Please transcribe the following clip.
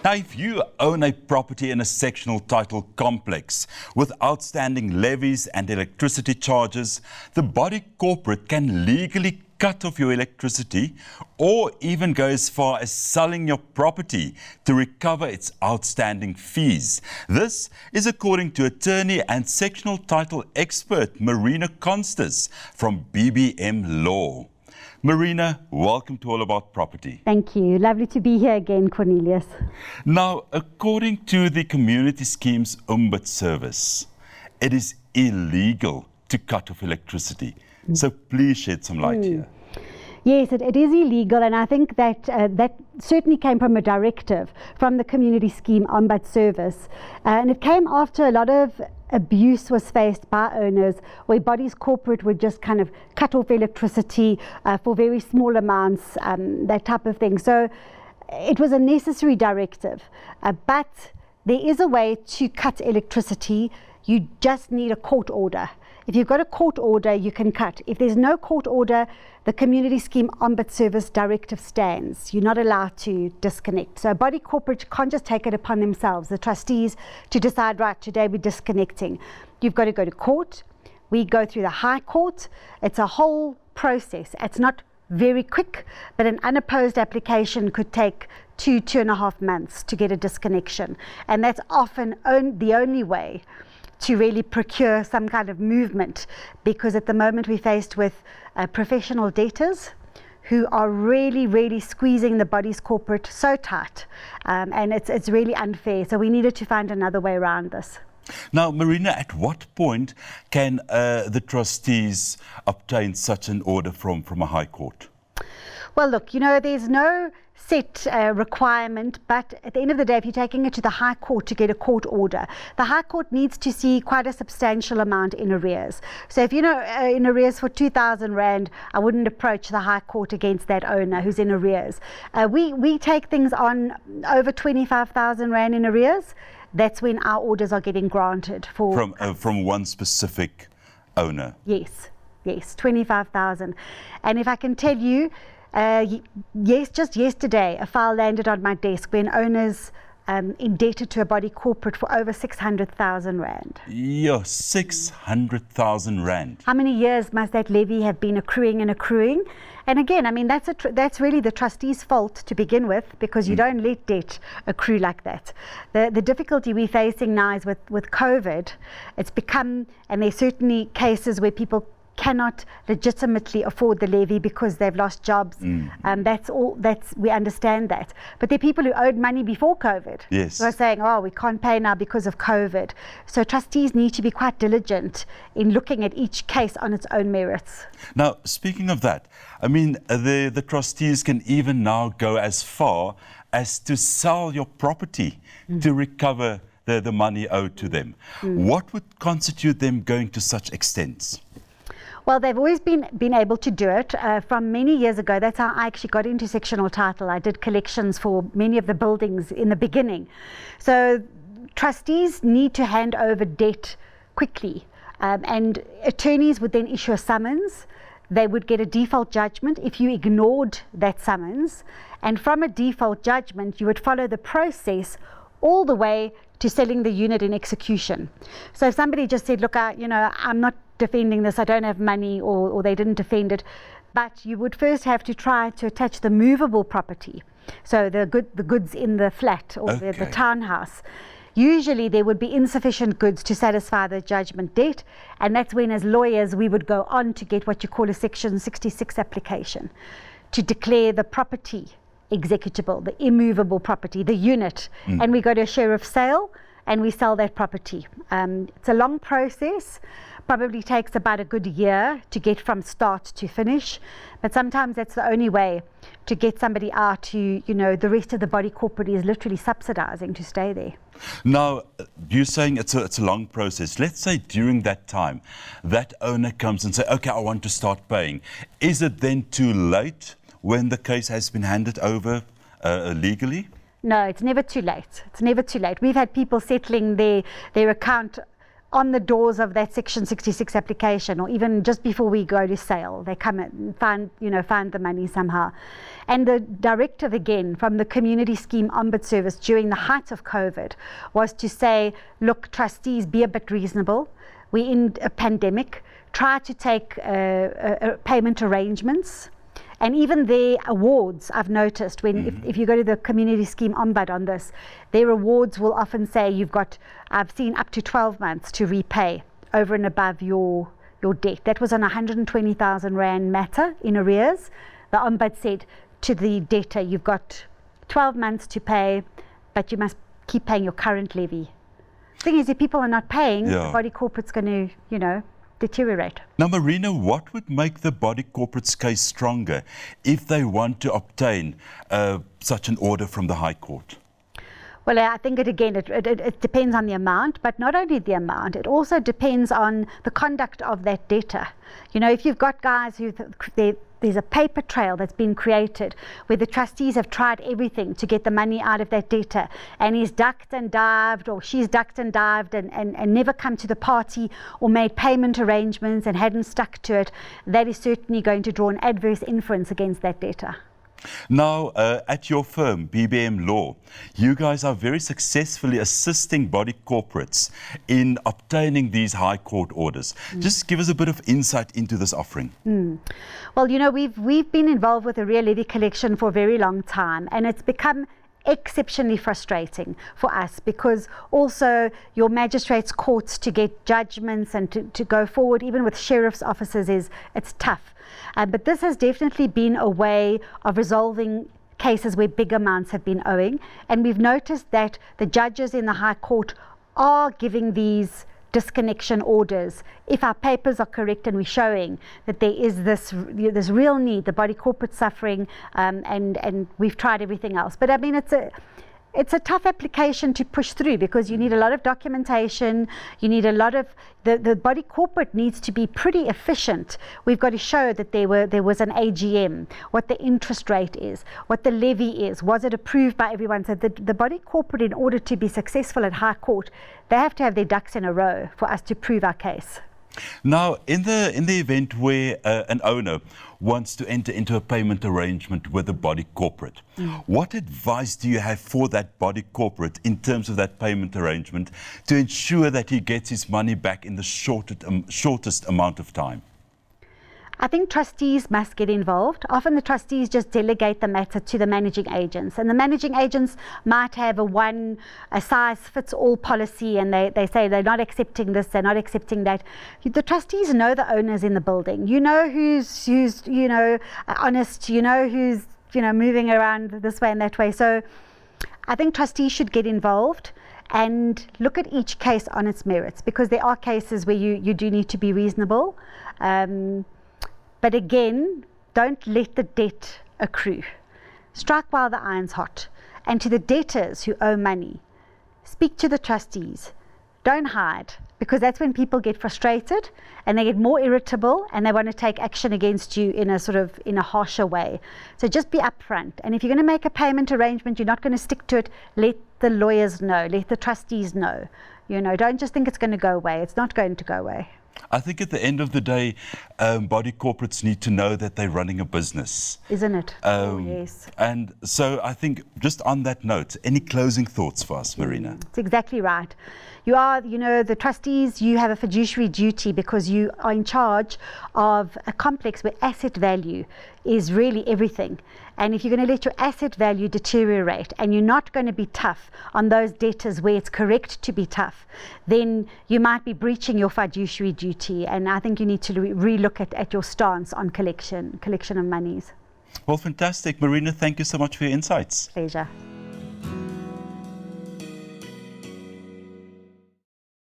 Now, if you own a property in a sectional title complex with outstanding levies and electricity charges, the body corporate can legally cut off your electricity or even go as far as selling your property to recover its outstanding fees. This is according to attorney and sectional title expert Marina Constas from BBM Law. Marina, welcome to All About Property. Thank you. Lovely to be here again, Cornelius. Now, according to the Community Schemes Umbud Service, it is illegal to cut off electricity. So please shed some light here. Yes, it is illegal, and I think that that certainly came from a directive from the Community Scheme Umbud Service, and it came after a lot of abuse was faced by owners where bodies corporate would just kind of cut off electricity for very small amounts, that type of thing. So it was a necessary directive, but there is a way to cut electricity. You just need a court order. If you've got a court order, you can cut. If there's no court order, the Community Scheme Umbud Service directive stands. You're not allowed to disconnect. So a body corporate can't just take it upon themselves, the trustees, to decide, right, today we're disconnecting. You've got to go to court. We go through the High Court. It's a whole process. It's not very quick, but an unopposed application could take 2.5 months to get a disconnection. And that's often the only way to really procure some kind of movement, because at the moment we're faced with professional debtors who are really squeezing the bodies corporate so tight, and it's really unfair. So we needed to find another way around this. Now, Marina, at what point can the trustees obtain such an order from a high court? Well, look, you know, there's no set requirement, but at the end of the day, if you're taking it to the High Court to get a court order, the High Court needs to see quite a substantial amount in arrears. So if you know in arrears for 2,000 Rand, I wouldn't approach the High Court against that owner who's in arrears. We take things on over 25,000 Rand in arrears. That's when our orders are getting granted for from one specific owner. Yes, 25,000. And if I can tell you, yes, just yesterday, a file landed on my desk when owners indebted to a body corporate for over 600,000 Rand. Yeah, 600,000 Rand. How many years must that levy have been accruing? And again, I mean, that's really the trustee's fault to begin with, because you don't let debt accrue like that. The difficulty we're facing now is with COVID. It's become, and there's certainly cases where people cannot legitimately afford the levy because they've lost jobs. We understand that. But there are people who owed money before COVID. Yes. Who are saying, oh, we can't pay now because of COVID. So trustees need to be quite diligent in looking at each case on its own merits. Now, speaking of that, I mean, the trustees can even now go as far as to sell your property to recover the money owed to them. What would constitute them going to such extents? Well, they've always been able to do it from many years ago. That's how I actually got into sectional title. I did collections for many of the buildings in the beginning. So trustees need to hand over debt quickly, and attorneys would then issue a summons. They would get a default judgment if you ignored that summons, and from a default judgment you would follow the process all the way to selling the unit in execution. So if somebody just said, look, I'm not defending this, I don't have money, or they didn't defend it, but you would first have to try to attach the movable property, so the goods in the flat or the townhouse. Usually there would be insufficient goods to satisfy the judgment debt, and that's when, as lawyers, we would go on to get what you call a Section 66 application to declare the property executable, the immovable property, the unit, and we go to a share of sale and we sell that property. It's a long process, probably takes about a good year to get from start to finish, but sometimes that's the only way to get somebody out who, the rest of the body corporate is literally subsidizing to stay there. Now, you're saying it's a long process. Let's say during that time, that owner comes and says, okay, I want to start paying. Is it then too late when the case has been handed over legally? No, it's never too late. It's never too late. We've had people settling their account on the doors of that Section 66 application, or even just before we go to sale, they come and find the money somehow. And the directive again from the Community Scheme Ombud Service during the height of COVID was to say, look, trustees, be a bit reasonable. We're in a pandemic. Try to take payment arrangements. And even their awards, I've noticed, when if you go to the Community Scheme Ombud on this, their awards will often say I've seen up to 12 months to repay over and above your debt. That was on 120,000 Rand matter in arrears. The Ombud said to the debtor, you've got 12 months to pay, but you must keep paying your current levy. The thing is, if people are not paying, the body corporate's going to, deteriorate. Now, Marina, what would make the body corporate's case stronger if they want to obtain such an order from the High Court? Well, I think it depends on the amount, but not only the amount, it also depends on the conduct of that debtor. If you've got guys who there's a paper trail that's been created where the trustees have tried everything to get the money out of that debtor, and he's ducked and dived, or she's ducked and dived and never come to the party or made payment arrangements and hadn't stuck to it, that is certainly going to draw an adverse inference against that debtor. Now, at your firm, BBM Law, you guys are very successfully assisting body corporates in obtaining these High Court orders. Just give us a bit of insight into this offering. Well, we've been involved with the real levy collection for a very long time, and it's become exceptionally frustrating for us, because also your magistrates' courts to get judgments and to go forward, even with sheriff's offices, it's tough. But this has definitely been a way of resolving cases where big amounts have been owing. And we've noticed that the judges in the High Court are giving these disconnection orders if our papers are correct and we're showing that there is this real need, the body corporate suffering, and we've tried everything else. But I mean, it's a tough application to push through, because you need a lot of documentation, you need a lot of, the body corporate needs to be pretty efficient. We've got to show that there was an AGM, what the interest rate is, what the levy is, was it approved by everyone. So the body corporate, in order to be successful at High Court, they have to have their ducks in a row for us to prove our case. Now, in the event where an owner wants to enter into a payment arrangement with a body corporate, what advice do you have for that body corporate in terms of that payment arrangement to ensure that he gets his money back in the shortest amount of time? I think trustees must get involved. Often the trustees just delegate the matter to the managing agents, and the managing agents might have a size-fits-all policy, and they say they're not accepting this, they're not accepting that. The trustees know the owners in the building. You know who's honest, you know who's moving around this way and that way. So I think trustees should get involved and look at each case on its merits, because there are cases where you do need to be reasonable. But again, don't let the debt accrue. Strike while the iron's hot. And to the debtors who owe money, speak to the trustees. Don't hide, because that's when people get frustrated and they get more irritable and they want to take action against you in a harsher way. So just be upfront. And if you're going to make a payment arrangement, you're not going to stick to it, let the lawyers know, let the trustees know. Don't just think it's going to go away. It's not going to go away. I think at the end of the day, body corporates need to know that they're running a business. Isn't it? Yes. And so I think, just on that note, any closing thoughts for us, Marina? That's exactly right. You are, the trustees, you have a fiduciary duty, because you are in charge of a complex where asset value is really everything. And if you're going to let your asset value deteriorate and you're not going to be tough on those debtors where it's correct to be tough, then you might be breaching your fiduciary duty. And I think you need to relook at your stance on collection of monies. Well, fantastic. Marina, thank you so much for your insights. Pleasure.